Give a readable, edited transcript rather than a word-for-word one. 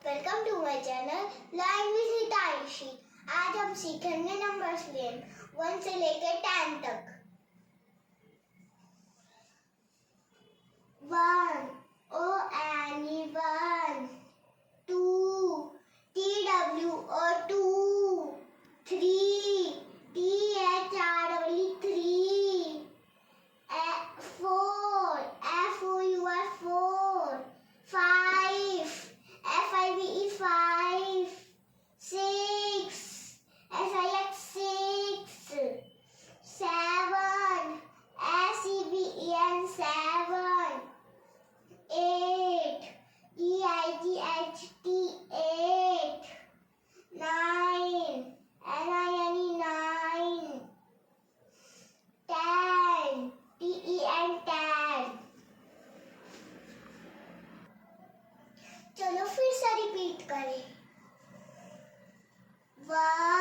Welcome to my channel learn with Hitanshi. आज हम सीखेंगे नंबर्स गेम 1 से लेकर 10 तक। 1 O-N-E 1, 2 T-W O 2, 3 T-H-R-E 3, 4 F-O-U-R 4, 5 F-I-V-E 5, 6 S-I-X 6, 7 S-E-V-E-N 7, 8 E-I-G-H-T 8, 9 N-I-N-E 9, 10 T-E-N 10। चलो फिर से रिपीट करें। 1